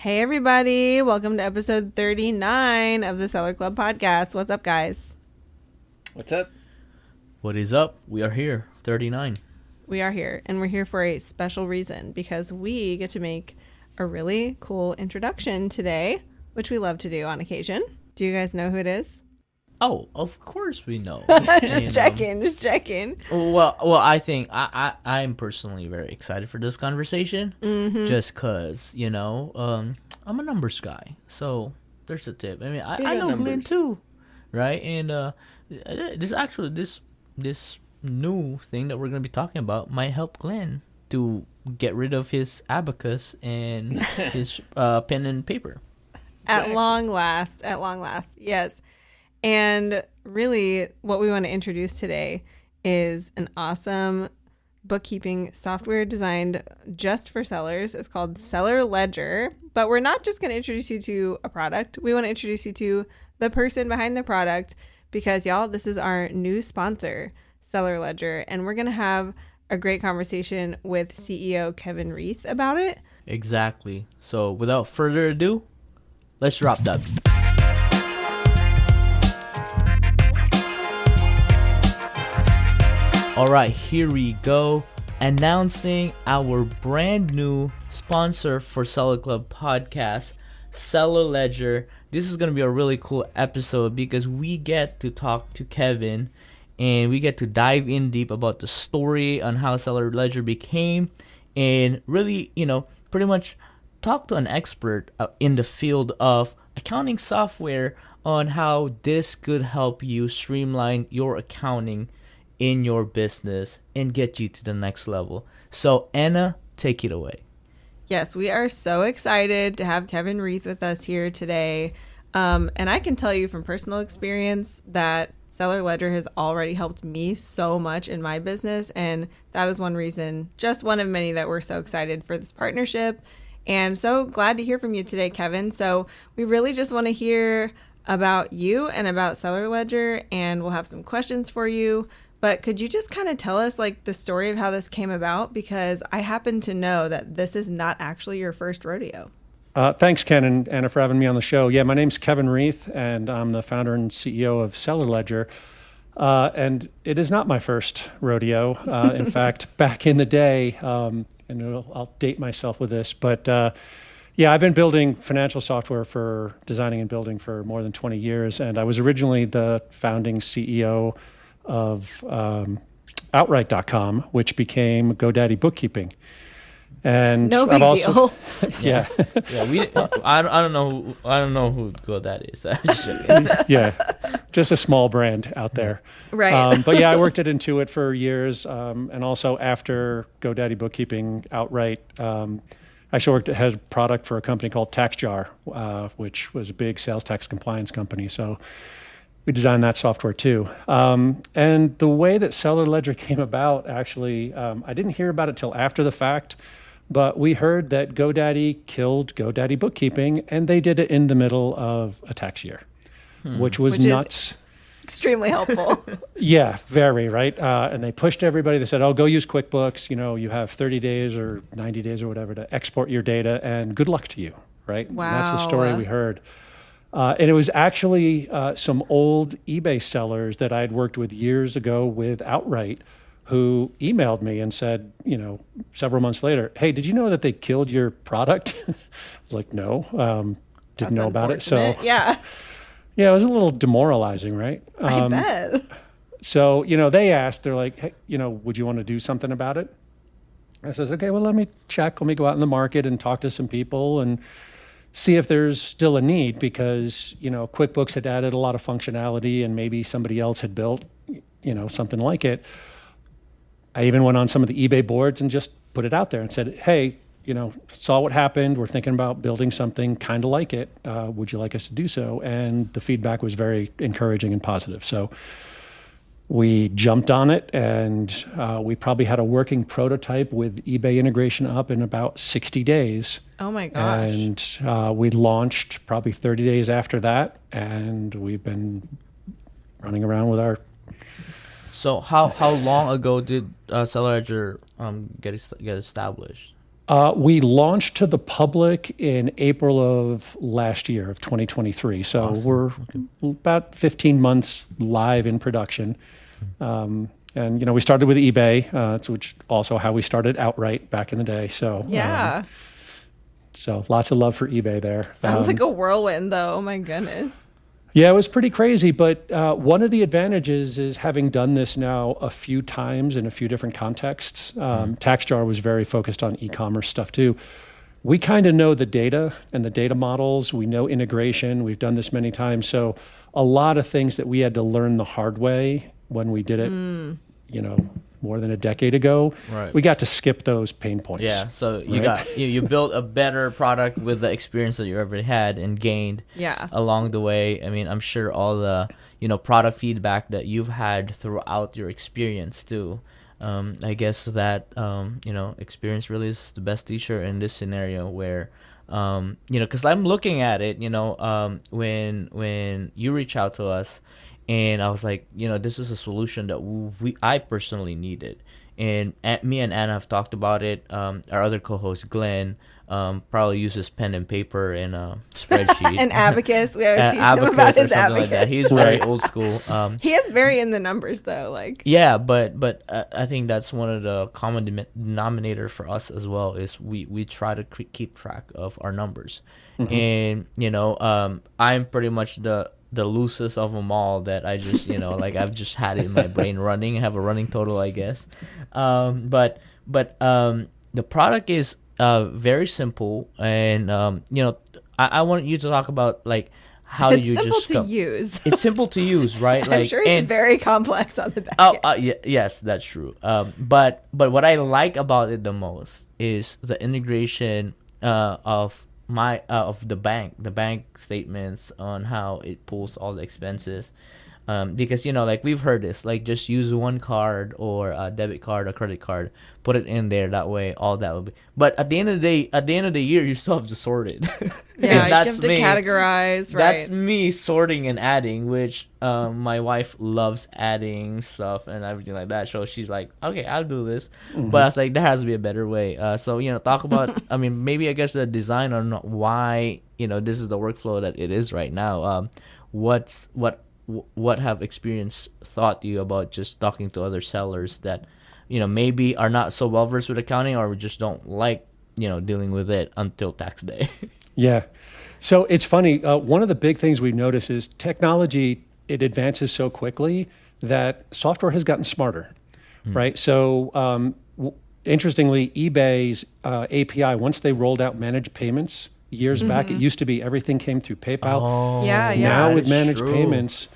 Hey everybody, welcome to episode 39 of the Seller Club podcast. What's up, guys? What's up? What is up? We are here, 39. We are here, and we're here for a special reason because we get to make a really cool introduction today, which we love to do on occasion. Do you guys know who it is? Oh, of course we know. Just checking. Well, I think I'm personally very excited for this conversation. Just because, I'm a numbers guy. So there's a tip. I mean, I know Glenn too, right? And this new thing that we're going to be talking about might help Glenn to get rid of his abacus and his pen and paper. At long last, yes. And really, what we want to introduce today is an awesome bookkeeping software designed just for sellers. It's called Seller Ledger. But we're not just going to introduce you to a product. We want to introduce you to the person behind the product because, y'all, this is our new sponsor, Seller Ledger. And we're going to have a great conversation with CEO Kevin Reith about it. Exactly. So without further ado, let's drop that. All right, here we go. Announcing our brand new sponsor for Seller Club podcast, Seller Ledger. This is going to be a really cool episode because we get to talk to Kevin and we get to dive in deep about the story on how Seller Ledger became and really, pretty much talk to an expert in the field of accounting software on how this could help you streamline your accounting in your business and get you to the next level. So Anna, take it away. Yes, we are so excited to have Kevin Reith with us here today. And I can tell you from personal experience that Seller Ledger has already helped me so much in my business. And that is one reason, just one of many, that we're so excited for this partnership. And so glad to hear from you today, Kevin. So we really just want to hear about you and about Seller Ledger, and we'll have some questions for you. But could you just kind of tell us the story of how this came about? Because I happen to know that this is not actually your first rodeo. Thanks, Ken and Anna, for having me on the show. Yeah, my name's Kevin Reith, and I'm the founder and CEO of Seller Ledger. And it is not my first rodeo. In fact, back in the day, and I'll date myself with this, but I've been building financial software designing and building for more than 20 years. And I was originally the founding CEO of Outright.com, which became GoDaddy Bookkeeping. And no big deal. Yeah. I don't know who GoDaddy is. Yeah, just a small brand out there. Right. But yeah, I worked at Intuit for years, and also after GoDaddy Bookkeeping, Outright, I actually worked as a product for a company called TaxJar, which was a big sales tax compliance company. So we designed that software too. And the way that Seller Ledger came about, actually, I didn't hear about it till after the fact, but we heard that GoDaddy killed GoDaddy Bookkeeping, and they did it in the middle of a tax year, which was nuts. Extremely helpful. Yeah, very, right? And they pushed everybody. They said, go use QuickBooks. You have 30 days or 90 days or whatever to export your data, and good luck to you, right? Wow. And that's the story we heard. And it was actually some old eBay sellers that I had worked with years ago with Outright who emailed me and said, several months later, hey, did you know that they killed your product? I was like, no, didn't know about it. So yeah, it was a little demoralizing, right? I bet. So, they asked, they're like, hey, would you want to do something about it? I says, okay, well, let me check. Let me go out in the market and talk to some people and see if there's still a need, because, QuickBooks had added a lot of functionality and maybe somebody else had built, something like it. I even went on some of the eBay boards and just put it out there and said, hey, saw what happened. We're thinking about building something kind of like it. Would you like us to do so? And the feedback was very encouraging and positive. So we jumped on it, and we probably had a working prototype with eBay integration up in about 60 days. Oh my gosh. And we launched probably 30 days after that, and we've been running around with our... So how long ago did Seller Ledger get established? We launched to the public in April of last year of 2023. So Awesome. we're about 15 months live in production. And, we started with eBay, which is also how we started outright back in the day. So, Yeah. so lots of love for eBay there. Sounds like a whirlwind, though. Oh, my goodness. Yeah, it was pretty crazy. But one of the advantages is having done this now a few times in a few different contexts. TaxJar was very focused on e-commerce stuff too. We kind of know the data and the data models. We know integration. We've done this many times. So a lot of things that we had to learn the hard way when we did it, more than a decade ago, Right. we got to skip those pain points. Yeah, so you built a better product with the experience that you already had and gained along the way. I mean, I'm sure all the product feedback that you've had throughout your experience too. I guess that experience really is the best teacher in this scenario where because I'm looking at it, when you reach out to us. And I was like, this is a solution that I personally needed. And me and Anna have talked about it. Our other co-host, Glenn, probably uses pen and paper and a spreadsheet. An abacus. We always teach him about his abacus. Like that. He's very old school. He is very in the numbers, though. Yeah, but I think that's one of the common denominator for us as well is we try to keep track of our numbers. And, I'm pretty much the loosest of them all that I just I've just had it in my brain running. I have a running total, I guess. But the product is very simple, and I want you to talk about how it's you simple just to use. It's simple to use, right? I'm sure it's very complex on the back end. Yes, that's true. But what I like about it the most is the integration of the bank statements on how it pulls all the expenses, because we've heard this, just use one card or a debit card or credit card, put it in there, that way all that will be, but at the end of the year you still have to sort it. Yeah, that's you have to categorize, right? That's me sorting and adding, which my wife loves adding stuff and everything like that, so she's like, okay, I'll do this. But I was like, there has to be a better way. So talk about I mean, maybe I guess the design on why this is the workflow that it is right now. What have experience taught you about just talking to other sellers that maybe are not so well versed with accounting, or just don't like dealing with it until tax day? Yeah. So it's funny. One of the big things we've noticed is technology, it advances so quickly that software has gotten smarter, right? So interestingly, eBay's API, once they rolled out managed payments years back, it used to be everything came through PayPal. Oh, Yeah. Now with managed true. payments,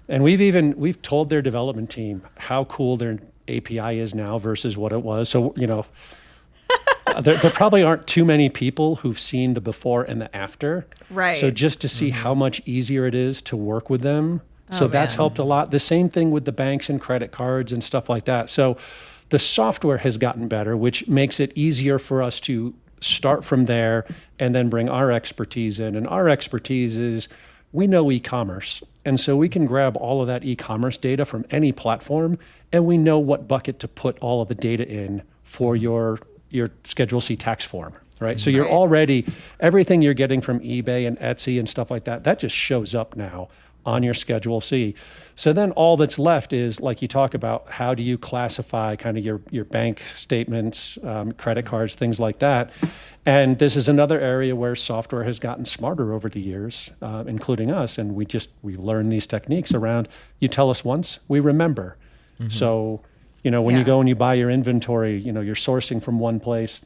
and we've told their development team how cool their API is now versus what it was. So, there probably aren't too many people who've seen the before and the after. Right. So just to see how much easier it is to work with them. So Oh, that's man. helped a lot. The same thing with the banks and credit cards and stuff like that. So the software has gotten better, which makes it easier for us to start from there and then bring our expertise in. And our expertise is we know e-commerce. And so we can grab all of that e-commerce data from any platform, and we know what bucket to put all of the data in for your Schedule C tax form, right? So you're Right. already, everything you're getting from eBay and Etsy and stuff like that, that just shows up now on your Schedule C. So then all that's left is, like you talk about, how do you classify kind of your bank statements, credit cards, things like that. And this is another area where software has gotten smarter over the years, including us. And we learn these techniques around, you tell us once, we remember. So, when you go and you buy your inventory, you're sourcing from one place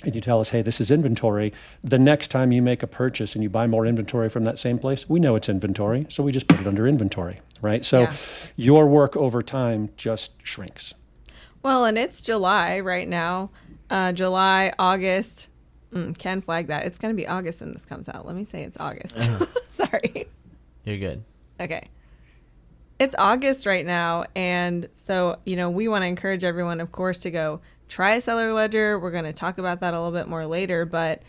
and you tell us, hey, this is inventory. The next time you make a purchase and you buy more inventory from that same place, we know it's inventory. So we just put it under inventory, right? So Yeah. your work over time just shrinks. Well, and it's July right now. July, August. Can flag that. It's going to be August when this comes out. Let me say it's August. Sorry. You're good. Okay. It's August right now. And so, we want to encourage everyone, of course, to go try a seller ledger. We're going to talk about that a little bit more later. But,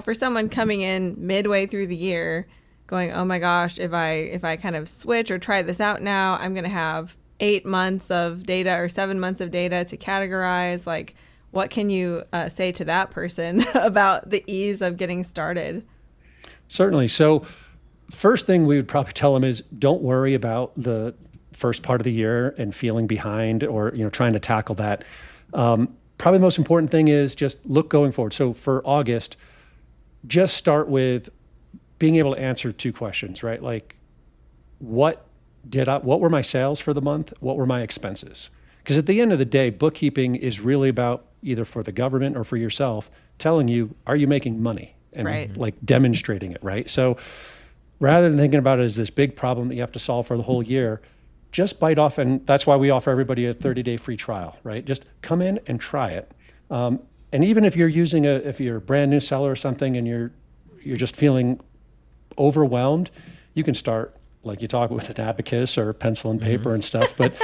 for someone coming in midway through the year going, oh my gosh, if I kind of switch or try this out now, I'm going to have 8 months of data or 7 months of data to categorize. what can you say to that person about the ease of getting started? Certainly. So first thing we would probably tell them is don't worry about the first part of the year and feeling behind or trying to tackle that. Probably the most important thing is just look going forward. So for August, just start with being able to answer 2 questions, right? Like what were my sales for the month? What were my expenses? Because at the end of the day, bookkeeping is really about either for the government or for yourself telling you, are you making money? And like demonstrating it, right? So rather than thinking about it as this big problem that you have to solve for the whole year, just bite off. And that's why we offer everybody a 30-day free trial, right? Just come in and try it. And even if you're if you're a brand new seller or something and you're just feeling overwhelmed, you can start, like you talk, with an abacus or pencil and paper and stuff, but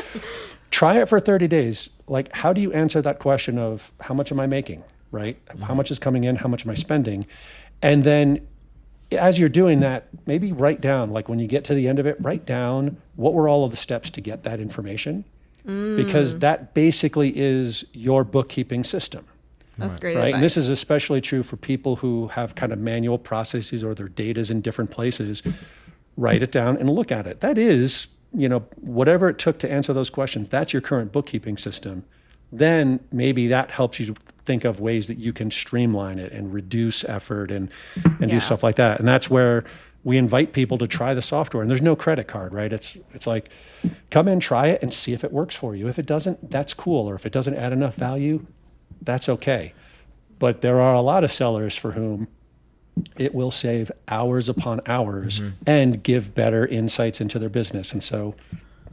try it for 30 days. Like, how do you answer that question of how much am I making, right? How much is coming in? How much am I spending? And then as you're doing that, maybe write down, like when you get to the end of it, write down what were all of the steps to get that information, because that basically is your bookkeeping system. That's great right? advice. And this is especially true for people who have kind of manual processes or their data's in different places. Write it down and look at it. That is, whatever it took to answer those questions, that's your current bookkeeping system. Then maybe that helps you to think of ways that you can streamline it and reduce effort and do stuff like that. And that's where we invite people to try the software. And there's no credit card, right? It's like, come in, try it, and see if it works for you. If it doesn't, that's cool. Or if it doesn't add enough value, that's okay. But there are a lot of sellers for whom it will save hours upon hours and give better insights into their business. And so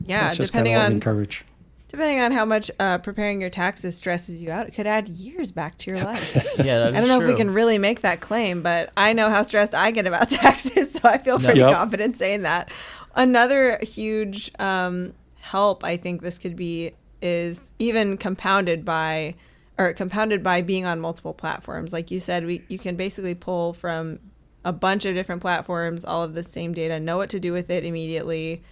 that's just kind of what we encourage. Depending on how much preparing your taxes stresses you out, it could add years back to your life. Yeah, I don't know if we can really make that claim, but I know how stressed I get about taxes, so I feel pretty confident saying that. Another huge help I think this could be is even compounded by being on multiple platforms. Like you said, you can basically pull from a bunch of different platforms all of the same data, know what to do with it immediately.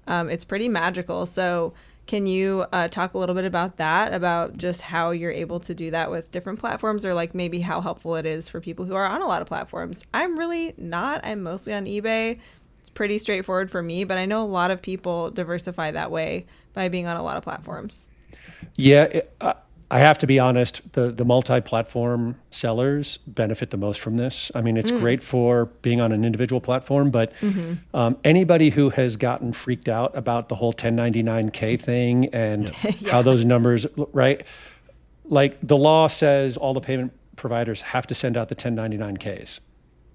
It's pretty magical. So can you talk a little bit about that, about just how you're able to do that with different platforms, or like maybe how helpful it is for people who are on a lot of platforms? I'm really not. I'm mostly on eBay. It's pretty straightforward for me, but I know a lot of people diversify that way by being on a lot of platforms. Yeah, I have to be honest, the multi-platform sellers benefit the most from this. I mean, it's great for being on an individual platform, but anybody who has gotten freaked out about the whole 1099K thing and how those numbers, right? Like the law says all the payment providers have to send out the 1099Ks,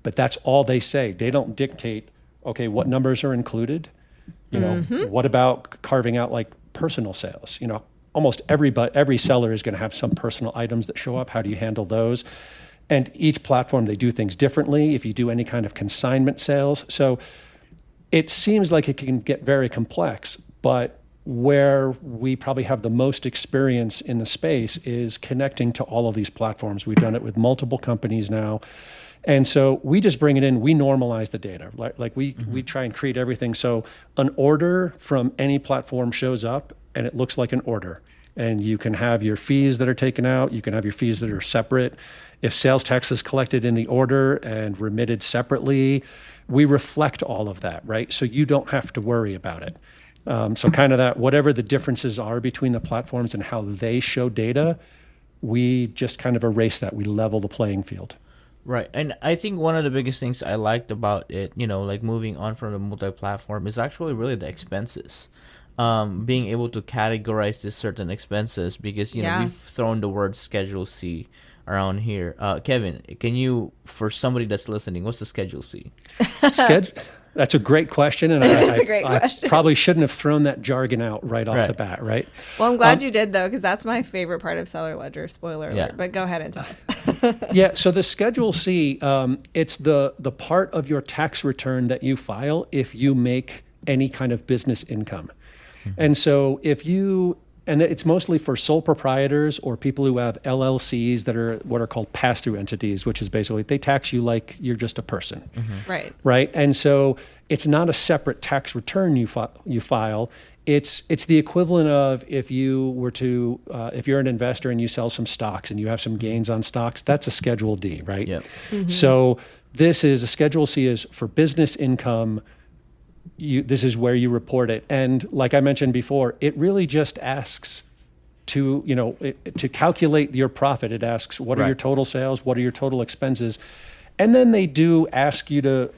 but that's all they say. They don't dictate, okay, what numbers are included? What about carving out like personal sales? Almost every seller is going to have some personal items that show up. How do you handle those? And each platform, they do things differently. If you do any kind of consignment sales. So it seems like it can get very complex, but where we probably have the most experience in the space is connecting to all of these platforms. We've done it with multiple companies now. And so we just bring it in, we normalize the data. Like we try and create everything. So an order from any platform shows up and it looks like an order. And you can have your fees that are taken out. You can have your fees that are separate. If sales tax is collected in the order and remitted separately, we reflect all of that, right? So you don't have to worry about it. So kind of that, whatever the differences are between the platforms and how they show data, we just kind of erase that. We level the playing field. Right. And I think one of the biggest things I liked about it, like moving on from the multi-platform, is actually really the expenses. Being able to categorize these certain expenses, because, we've thrown the word Schedule C around here. Kevin, can you, for somebody that's listening, what's the Schedule C? That's a great question, and I probably shouldn't have thrown that jargon out right off the bat, right? Well, I'm glad you did, though, because that's my favorite part of Seller Ledger, spoiler alert, but go ahead and tell us. So the Schedule C, it's the part of your tax return that you file if you make any kind of business income. And so and it's mostly for sole proprietors or people who have LLCs that are what are called pass-through entities, which is basically they tax you like you're just a person. Right. Right. And so it's not a separate tax return you file. it's the equivalent of if you were to if you're an investor and you sell some stocks and you have some gains on stocks, that's a Schedule D, right? Yep. So this is a Schedule C is for business income. This is where you report it, and like I mentioned before, it really just asks to calculate your profit. It asks what are your total sales, what are your total expenses, and then they do ask you to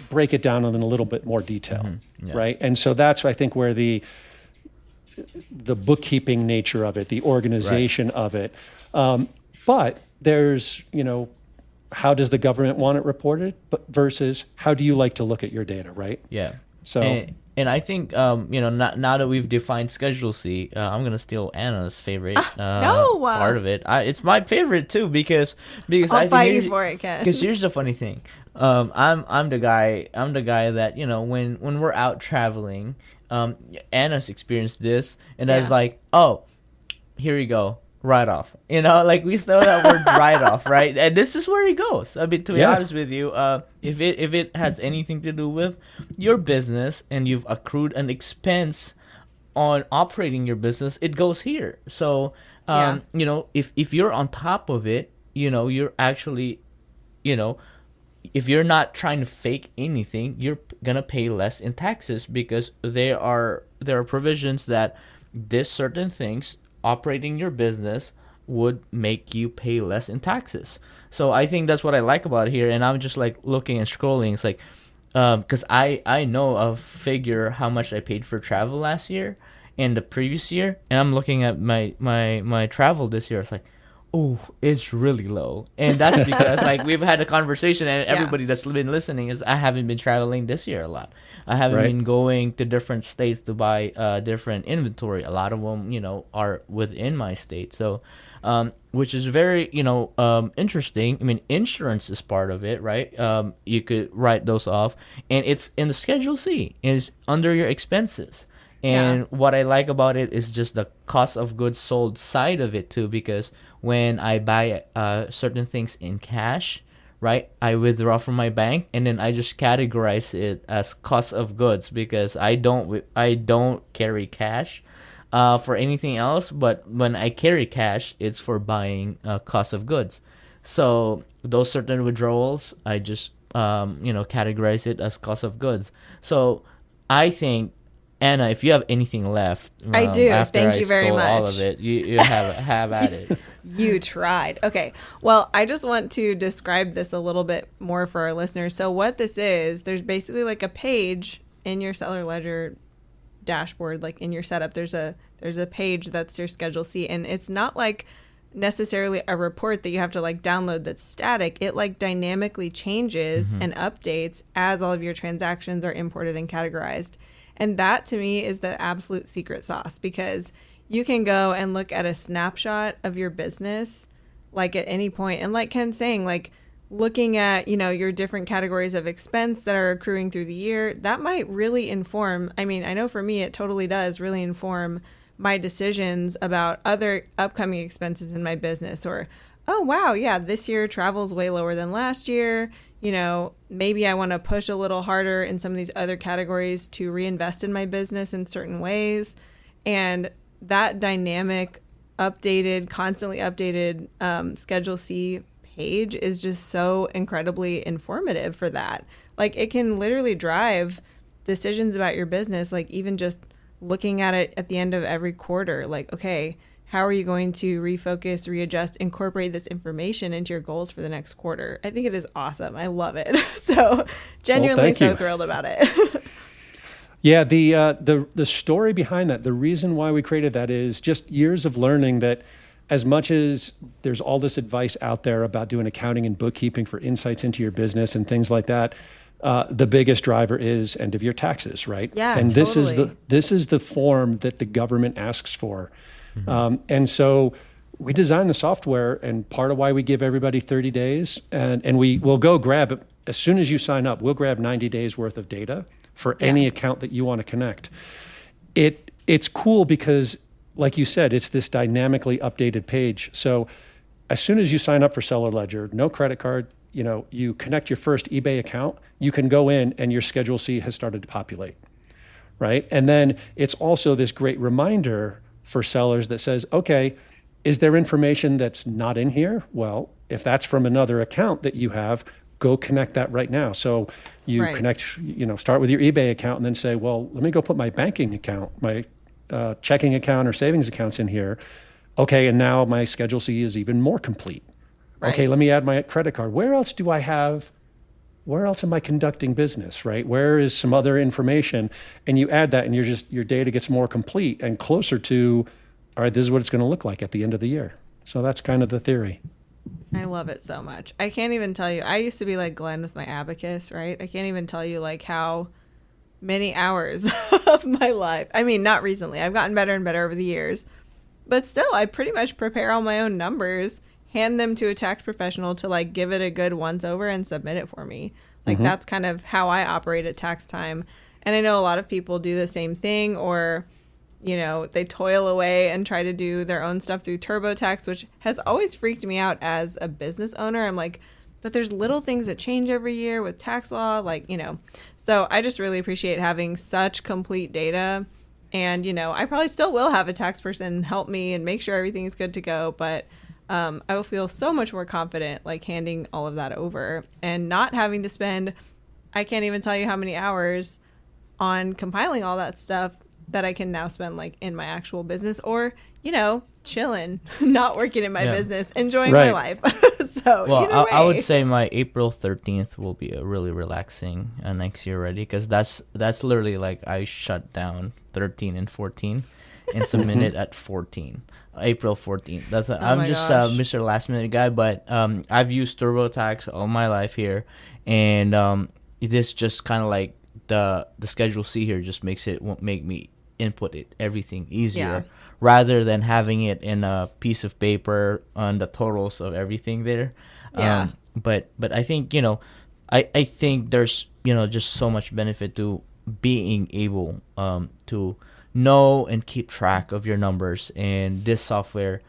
break it down in a little bit more detail, right? And so that's, I think, where the bookkeeping nature of it, the organization of it. But there's, how does the government want it reported versus how do you like to look at your data, right? Yeah. So, and I think, now that we've defined Schedule C, I'm going to steal Anna's favorite part of it. It's my favorite too, because I'll fight you for it, Ken. Because here's the funny thing. I'm the guy that, when we're out traveling, Anna's experienced this, and I was like, oh, here you go. Write off, we throw that word write off, right? And this is where it goes. I mean, to be honest with you, if it has anything to do with your business and you've accrued an expense on operating your business, it goes here. So, if you're on top of it, you're actually, if you're not trying to fake anything, you're gonna pay less in taxes because there are provisions that this certain things operating your business would make you pay less in taxes. So I think that's what I like about it here. And I'm just looking and scrolling. It's because I know a figure how much I paid for travel last year and the previous year, and I'm looking at my travel this year. It's oh, it's really low. And that's because we've had a conversation, and everybody that's been listening is I haven't been traveling this year a lot. I haven't been going to different states to buy different inventory. A lot of them, are within my state. So, which is very, interesting. I mean, insurance is part of it, right? You could write those off, and it's in the Schedule C. It's under your expenses. And what I like about it is just the cost of goods sold side of it too, because when I buy certain things in cash, right, I withdraw from my bank and then I just categorize it as cost of goods because I don't carry cash for anything else. But when I carry cash, it's for buying cost of goods. So those certain withdrawals, I just categorize it as cost of goods. So I think, Anna, if you have anything left, I do. After Thank you very much. All of it, you have at it. You tried. Okay. Well, I just want to describe this a little bit more for our listeners. So what this is, there's basically a page in your Seller Ledger dashboard, in your setup. There's a page that's your Schedule C, and it's not necessarily a report that you have to download that's static. It dynamically changes and updates as all of your transactions are imported and categorized. And that, to me, is the absolute secret sauce, because you can go and look at a snapshot of your business, at any point. And like Ken's saying, looking at, your different categories of expense that are accruing through the year, that might really inform. I mean, I know for me, it totally does really inform my decisions about other upcoming expenses in my business. Or, oh, wow, yeah, this year travel's way lower than last year. Maybe I want to push a little harder in some of these other categories to reinvest in my business in certain ways. And that dynamic, constantly updated Schedule C page is just so incredibly informative for that. It can literally drive decisions about your business, even just looking at it at the end of every quarter. Okay, how are you going to refocus, readjust, incorporate this information into your goals for the next quarter? I think it is awesome. I love it. So genuinely thrilled about it. Yeah, the story behind that, the reason why we created that is just years of learning that as much as there's all this advice out there about doing accounting and bookkeeping for insights into your business and things like that, the biggest driver is end of year taxes, right? Yeah, and totally. this is the form that the government asks for. And so we designed the software, and part of why we give everybody 30 days, and we will go grab it as soon as you sign up. We'll grab 90 days worth of data for any account that you want to connect. It's cool because, like you said, it's this dynamically updated page. So as soon as you sign up for Seller Ledger, no credit card, you connect your first eBay account, you can go in and your Schedule C has started to populate. right? And then it's also this great reminder for sellers that says, okay, is there information that's not in here? Well, if that's from another account that you have, go connect that right now. So you Right. connect, start with your eBay account and then say, well, let me go put my banking account, my checking account or savings accounts in here. Okay, and now my Schedule C is even more complete. Right. Okay, let me add my credit card. Where else am I conducting business, right? Where is some other information? And you add that and your data gets more complete and closer to, all right, this is what it's going to look like at the end of the year. So that's kind of the theory. I love it so much. I can't even tell you. I used to be like Glenn with my abacus, right? I can't even tell you like how many hours of my life. I mean, not recently. I've gotten better and better over the years. But still, I pretty much prepare all my own numbers, hand them to a tax professional to like give it a good once over and submit it for me. Like that's kind of how I operate at tax time. And I know a lot of people do the same thing, or they toil away and try to do their own stuff through TurboTax, which has always freaked me out as a business owner. I'm like, but there's little things that change every year with tax law, So I just really appreciate having such complete data. And, I probably still will have a tax person help me and make sure everything is good to go. But I will feel so much more confident, like handing all of that over and not having to spend, I can't even tell you how many hours on compiling all that stuff that I can now spend like in my actual business or, chilling, not working in my business, enjoying my life. So I would say my April 13th will be a really relaxing next year already, because that's literally like I shut down 13 and 14 and submitted at 14. April 14th. I'm just Mr. Last Minute guy, but I've used TurboTax all my life here, and it is just kind of like the Schedule C here just won't make me input everything easier, rather than having it in a piece of paper on the totals of everything there. But I think I think there's just so much benefit to being able to know and keep track of your numbers, and this software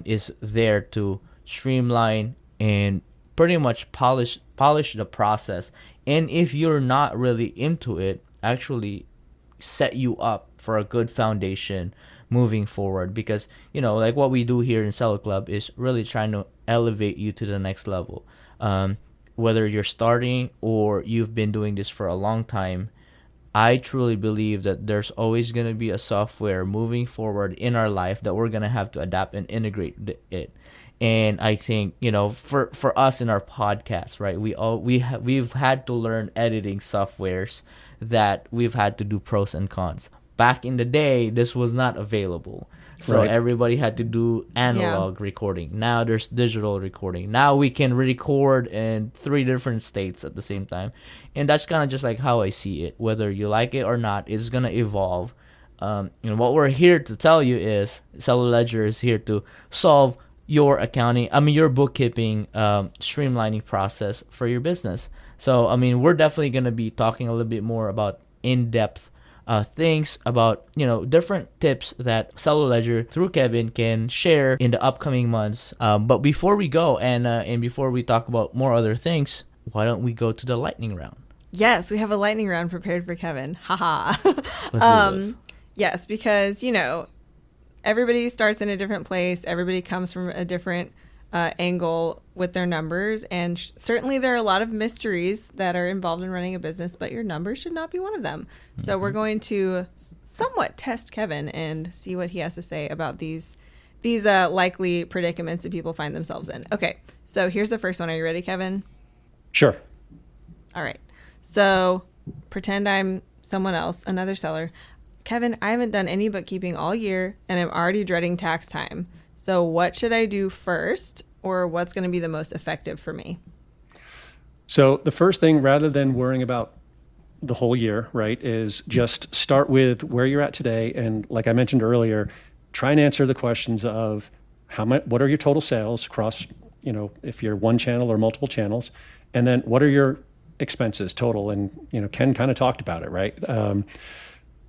is there to streamline and pretty much polish the process, and if you're not really into it, actually set you up for a good foundation moving forward, because like what we do here in Seller Club is really trying to elevate you to the next level. Whether you're starting or you've been doing this for a long time, I truly believe that there's always going to be a software moving forward in our life that we're going to have to adapt and integrate it. And I think, for us in our podcast, right, we've had to learn editing softwares that we've had to do pros and cons. Back in the day, this was not available. So everybody had to do analog recording. Now there's digital recording. Now we can record in 3 different states at the same time. And that's kind of just like how I see it. Whether you like it or not, it's going to evolve. And what we're here to tell you is Seller Ledger is here to solve your your bookkeeping streamlining process for your business. So, we're definitely going to be talking a little bit more about in-depth things about different tips that Seller Ledger through Kevin can share in the upcoming months. But before we go and before we talk about more other things, why don't we go to the lightning round? Yes, we have a lightning round prepared for Kevin. Haha. Let's do this. Yes, because everybody starts in a different place. Everybody comes from a different angle with their numbers, and certainly there are a lot of mysteries that are involved in running a business, but your numbers should not be one of them. So we're going to somewhat test Kevin and see what he has to say about these likely predicaments that people find themselves in. Okay, so here's the first one. Are you ready, Kevin? Sure. All right. So pretend I'm someone else, another seller. Kevin, I haven't done any bookkeeping all year, and I'm already dreading tax time. So what should I do first, or what's going to be the most effective for me? So the first thing, rather than worrying about the whole year, right, is just start with where you're at today. And like I mentioned earlier, try and answer the questions of what are your total sales across, if you're one channel or multiple channels, and then what are your expenses total? And, Ken kind of talked about it, right?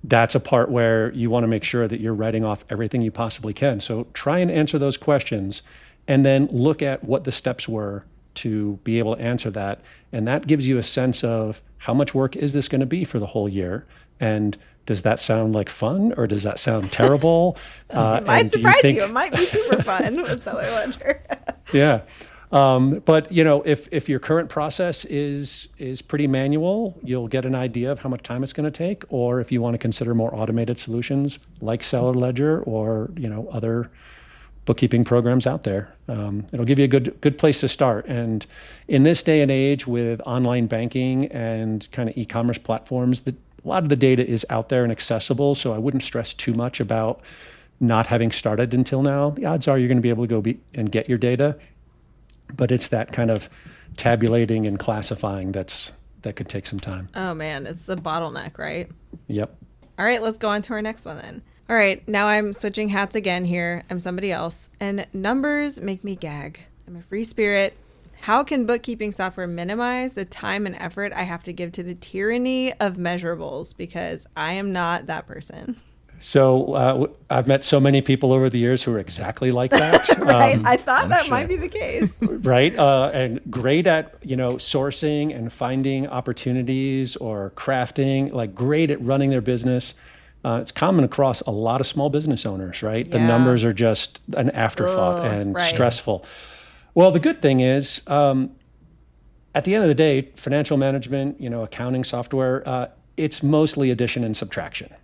That's a part where you want to make sure that you're writing off everything you possibly can. So try and answer those questions and then look at what the steps were to be able to answer that. And that gives you a sense of how much work is this going to be for the whole year, and Does that sound like fun, or does that sound terrible? It might surprise you. It might be super fun with Seller Ledger. Yeah. But if your current process is pretty manual, you'll get an idea of how much time it's going to take. Or if you want to consider more automated solutions like Seller Ledger or other bookkeeping programs out there, it'll give you a good place to start. And in this day and age with online banking and kind of e-commerce platforms, a lot of the data is out there and accessible. So I wouldn't stress too much about not having started until now. The odds are you're going to be able to go and get your data. But it's that kind of tabulating and classifying that could take some time. Oh, man. It's the bottleneck, right? Yep. All right. Let's go on to our next one then. All right. Now I'm switching hats again here. I'm somebody else. And numbers make me gag. I'm a free spirit. How can bookkeeping software minimize the time and effort I have to give to the tyranny of measurables? Because I am not that person. So I've met so many people over the years who are exactly like that. Right. I thought that might be the case. Right. And great at, sourcing and finding opportunities or crafting, like great at running their business. It's common across a lot of small business owners, right? Yeah. The numbers are just an afterthought and stressful. Well, the good thing is, at the end of the day, financial management, accounting software, it's mostly addition and subtraction.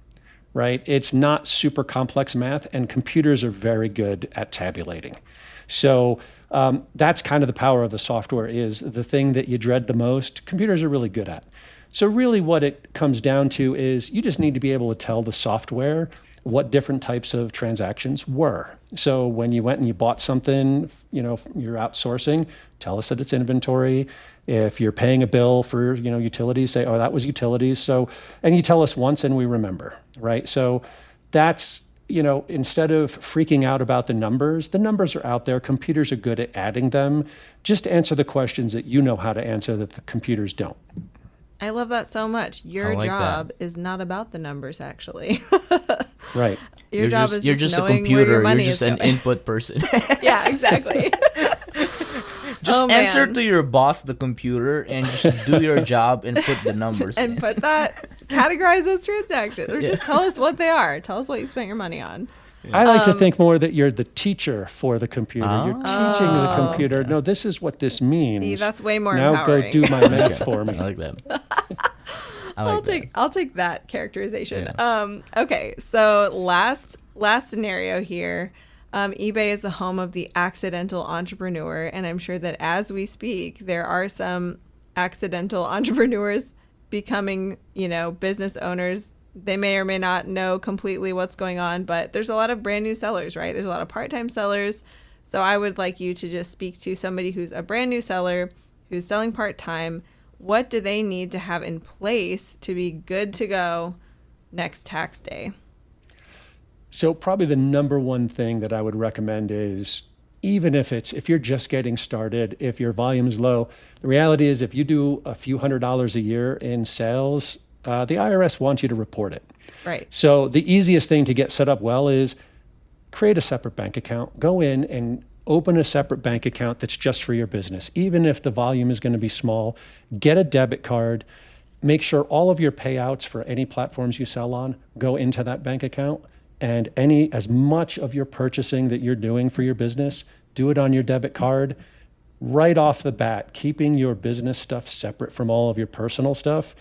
Right? It's not super complex math, and computers are very good at tabulating. So that's kind of the power of the software, is the thing that you dread the most, computers are really good at. So really what it comes down to is you just need to be able to tell the software what different types of transactions were. So when you went and you bought something, you're outsourcing, tell us that it's inventory. If you're paying a bill for, utilities, say, oh, that was utilities. So, and you tell us once and we remember, right? So that's, instead of freaking out about the numbers are out there. Computers are good at adding them. Just answer the questions that you know how to answer that the computers don't. I love that so much. Your job is not about the numbers, actually. Right. Your job is you're just a knowing computer. where your money You're just is an going. input person. Yeah, exactly. Just answer to your boss, the computer, and just do your job and put the numbers in. And put that, categorize those transactions, or just tell us what they are. Tell us what you spent your money on. I like to think more that you're the teacher for the computer. You're teaching the computer, no, this is what this means. See, that's way more now empowering. Now go do my math for me. I like that. I'll take that characterization. Yeah. Okay, so last scenario here. eBay is the home of the accidental entrepreneur, and I'm sure that as we speak, there are some accidental entrepreneurs becoming, business owners. They may or may not know completely what's going on, but there's a lot of brand new sellers, right? There's a lot of part-time sellers. So I would like you to just speak to somebody who's a brand new seller who's selling part-time. What do they need to have in place to be good to go next tax day? So probably the number one thing that I would recommend is, even if you're just getting started, if your volume is low, the reality is if you do a few $100s a year in sales, the IRS wants you to report it. Right. So the easiest thing to get set up well is create a separate bank account. Go in and open a separate bank account that's just for your business. Even if the volume is going to be small, get a debit card. Make sure all of your payouts for any platforms you sell on go into that bank account. And as much of your purchasing that you're doing for your business, do it on your debit card. Right off the bat, keeping your business stuff separate from all of your personal stuff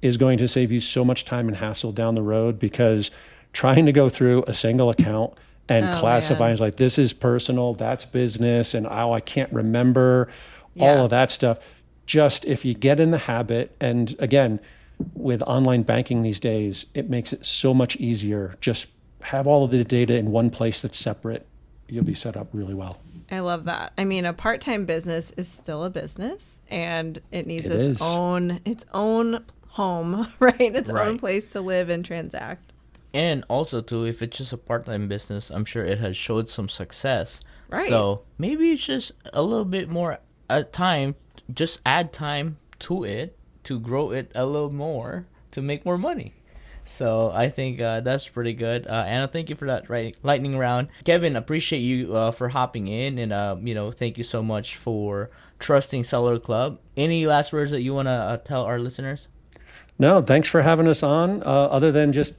is going to save you so much time and hassle down the road, because trying to go through a single account and classifying is like, this is personal, that's business, and I can't remember all of that stuff. Just if you get in the habit, and again, with online banking these days, it makes it so much easier. Just have all of the data in one place that's separate. You'll be set up really well. I love that. I mean, a part-time business is still a business, and it needs its own home, right? Its own place to live and transact. And also, too, if it's just a part-time business, I'm sure it has showed some success. Right. So maybe it's just a little bit more time. Just add time to it to grow it a little more to make more money. So I think that's pretty good. Anna, thank you for that lightning round. Kevin, appreciate you for hopping in, and thank you so much for trusting Seller Club. Any last words that you want to tell our listeners? No, thanks for having us on. Other than just,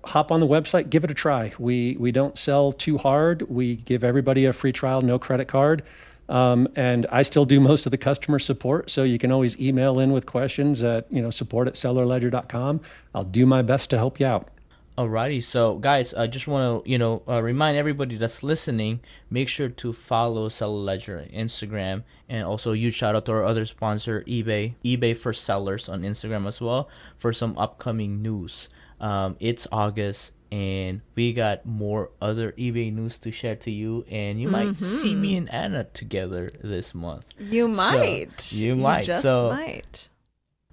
hop on the website, give it a try. We don't sell too hard. We give everybody a free trial, no credit card. And I still do most of the customer support. So you can always email in with questions at, support@sellerledger.com. I'll do my best to help you out. Alrighty, so guys, I just want to remind everybody that's listening, make sure to follow Seller Ledger on Instagram, and also huge shout out to our other sponsor, eBay for Sellers on Instagram as well for some upcoming news. It's August, and we got more other eBay news to share to you, and you might see me and Anna together this month. You might. So, you might. Just so might.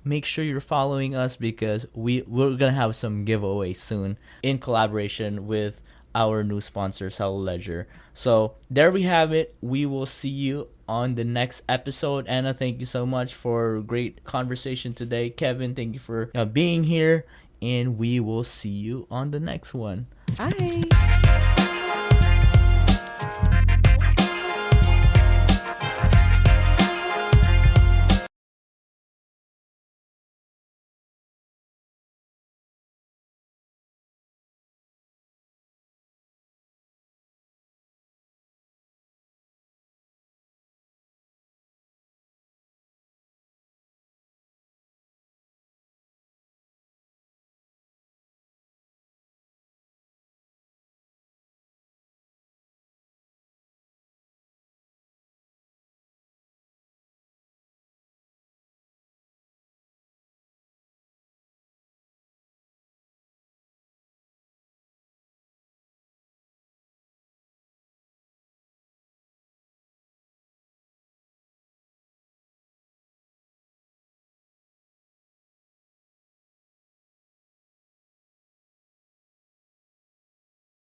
make sure you're following us because we're gonna have some giveaways soon in collaboration with our new sponsor, Seller Ledger. So there we have it. We will see you on the next episode. Anna, thank you so much for a great conversation today. Kevin, thank you for being here, and we will see you on the next one. Bye.